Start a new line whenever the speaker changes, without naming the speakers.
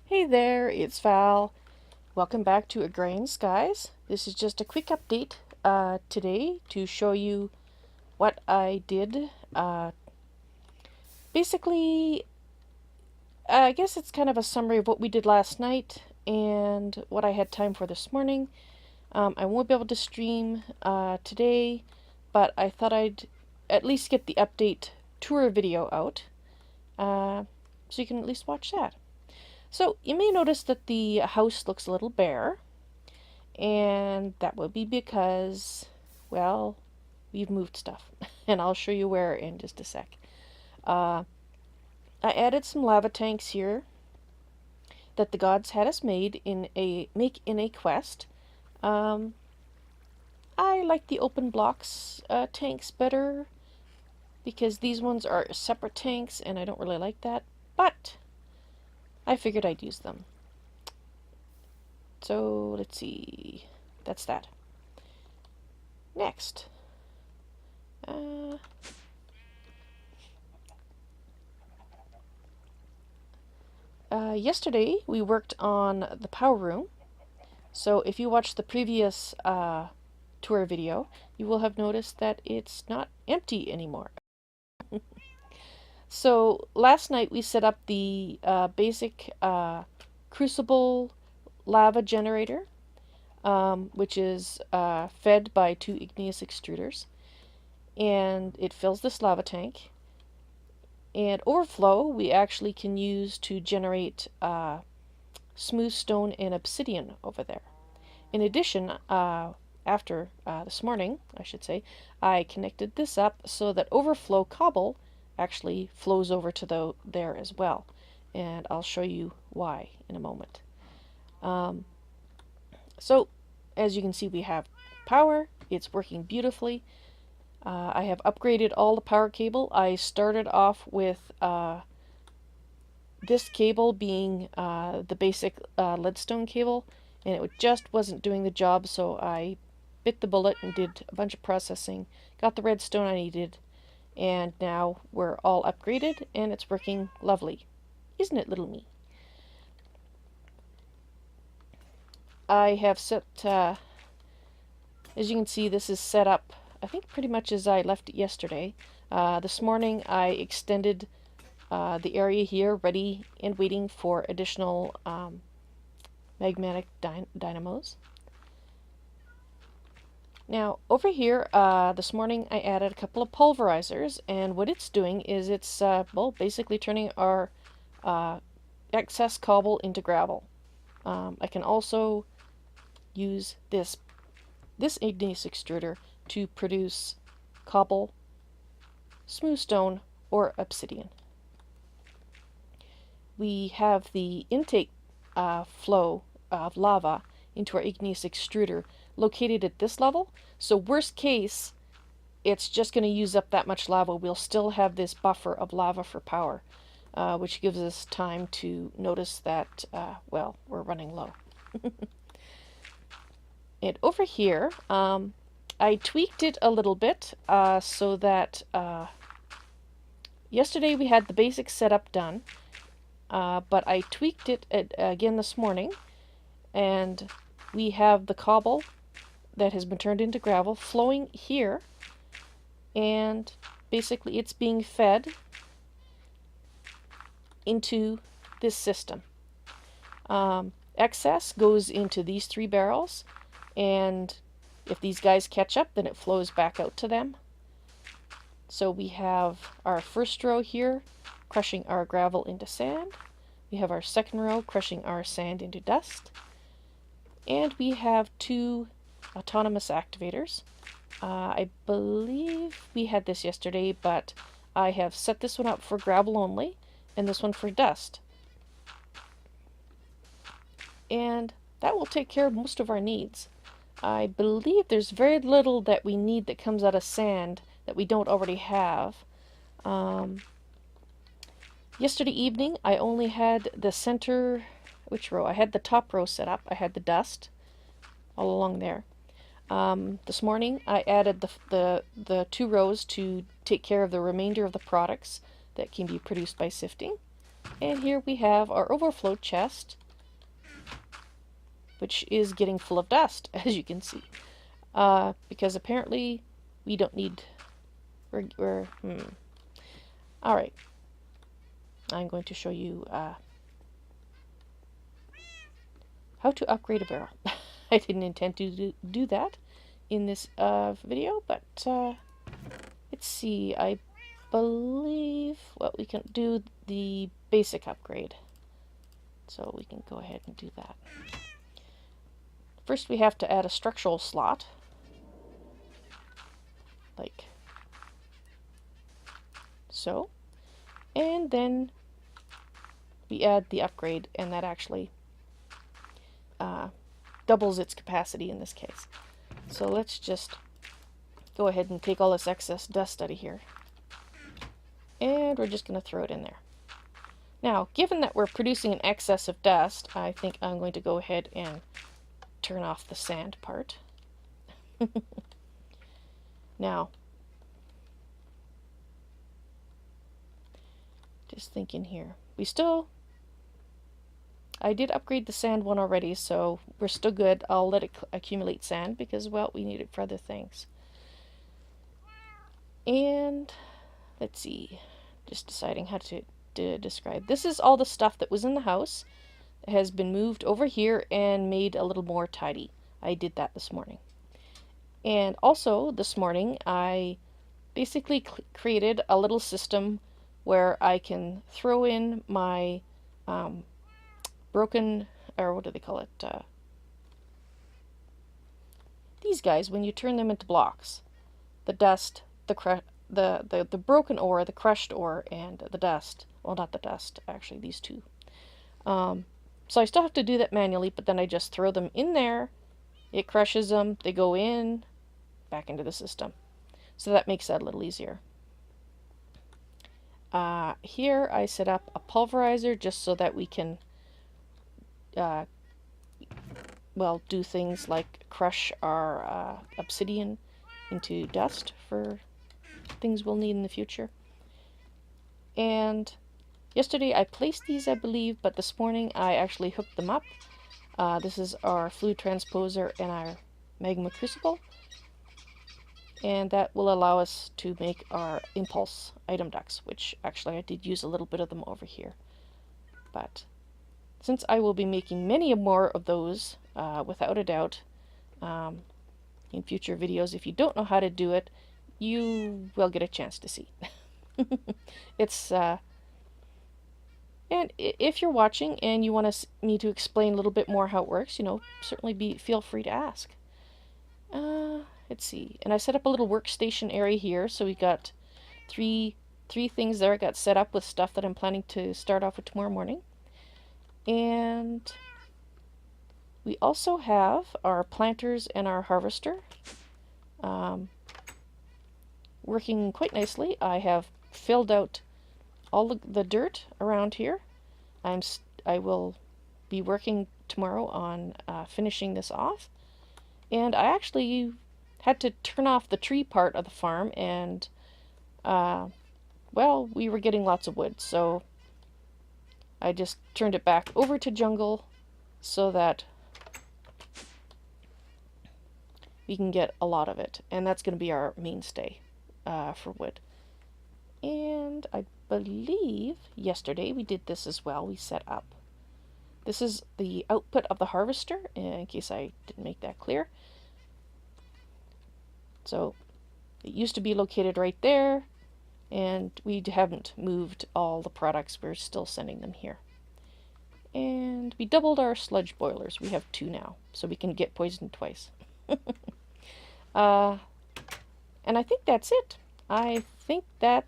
Hey there, it's Val. Welcome back to Agrarian Skies. This is just a quick update today to show you what I did. Basically, I guess it's kind of a summary of what we did last night and what I had time for this morning. I won't be able to stream today, but I thought I'd at least get the update tour video out so you can at least watch that. So you may notice that the house looks a little bare, and that will be because, well, we've moved stuff, and I'll show you where in just a sec. I added some lava tanks here that the gods had us make in a quest. I like the open blocks tanks better because these ones are separate tanks, and I don't really like that, but I figured I'd use them. So let's see, that's that. Next, yesterday we worked on the power room. So if you watched the previous tour video, you will have noticed that it's not empty anymore. So last night we set up the basic crucible lava generator, which is fed by two igneous extruders, and it fills this lava tank. And overflow we actually can use to generate smooth stone and obsidian over there. In addition, after this morning, I should say, I connected this up so that overflow cobble actually flows over to there as well. And I'll show you why in a moment. So, as you can see, we have power. It's working beautifully. I have upgraded all the power cable. I started off with this cable being the basic leadstone cable, and it just wasn't doing the job, so I bit the bullet and did a bunch of processing, got the redstone I needed, and now we're all upgraded and it's working lovely. Isn't it, little me? I have set, as you can see, this is set up, I think, pretty much as I left it yesterday. This morning I extended the area here, ready and waiting for additional magmatic dynamos. Now, over here, this morning I added a couple of pulverizers, and what it's doing is it's, well, basically turning our excess cobble into gravel. I can also use this igneous extruder to produce cobble, smooth stone, or obsidian. We have the intake flow of lava into our igneous extruder located at this level, so worst case it's just going to use up that much lava. We'll still have this buffer of lava for power, which gives us time to notice that, well, we're running low. And over here, I tweaked it a little bit so that yesterday we had the basic setup done, but I tweaked it again this morning, and we have the cobble that has been turned into gravel flowing here, and basically it's being fed into this system. Excess goes into these 3 barrels, and if these guys catch up, then it flows back out to them. So we have our first row here crushing our gravel into sand. We have our second row crushing our sand into dust. And we have 2 autonomous activators. I believe we had this yesterday, but I have set this one up for gravel only and this one for dust. And that will take care of most of our needs. I believe there's very little that we need that comes out of sand that we don't already have. Yesterday evening I only had the center, which row? I had the top row set up. I had the dust all along there. This morning I added the 2 rows to take care of the remainder of the products that can be produced by sifting. And here we have our overflow chest which is getting full of dust, as you can see. Because apparently we don't need... Alright. I'm going to show you how to upgrade a barrel. I didn't intend to do that in this video, but let's see. I believe, well, we can do the basic upgrade. So we can go ahead and do that. First we have to add a structural slot. Like so. And then we add the upgrade, and that actually doubles its capacity in this case. So let's just go ahead and take all this excess dust out of here. And we're just going to throw it in there. Now, given that we're producing an excess of dust, I think I'm going to go ahead and turn off the sand part. Now, just thinking here. I did upgrade the sand one already, so we're still good. I'll let it accumulate sand because, well, we need it for other things. And let's see, just deciding how to describe. This is all the stuff that was in the house. It has been moved over here and made a little more tidy. I did that this morning. And also this morning I basically created a little system where I can throw in my broken, or what do they call it? These guys, when you turn them into blocks, the dust, the broken ore, the crushed ore, and the dust. Well, not the dust, actually, these two. So I still have to do that manually, but then I just throw them in there. It crushes them. They go in, back into the system. So that makes that a little easier. Here I set up a pulverizer just so that we can well, do things like crush our obsidian into dust for things we'll need in the future. And yesterday I placed these, I believe, but this morning I actually hooked them up. This is our fluid transposer and our magma crucible. And that will allow us to make our impulse item ducts, which actually I did use a little bit of them over here. But since I will be making many more of those, without a doubt, in future videos, if you don't know how to do it, you will get a chance to see. It's, and if you're watching and you want me to explain a little bit more how it works, you know, certainly feel free to ask. Let's see, and I set up a little workstation area here, so we got three things there I got set up with stuff that I'm planning to start off with tomorrow morning. And we also have our planters and our harvester working quite nicely. I have filled out all the dirt around here. I will be working tomorrow on finishing this off. And I actually had to turn off the tree part of the farm, and well, we were getting lots of wood, so I just turned it back over to jungle so that we can get a lot of it, and that's going to be our mainstay for wood. And I believe yesterday we did this as well. We set up. This is the output of the harvester, in case I didn't make that clear. So it used to be located right there, and we haven't moved all the products. We're still sending them here. And we doubled our sludge boilers. We have 2 now, so we can get poisoned twice. And I think that's it. I think that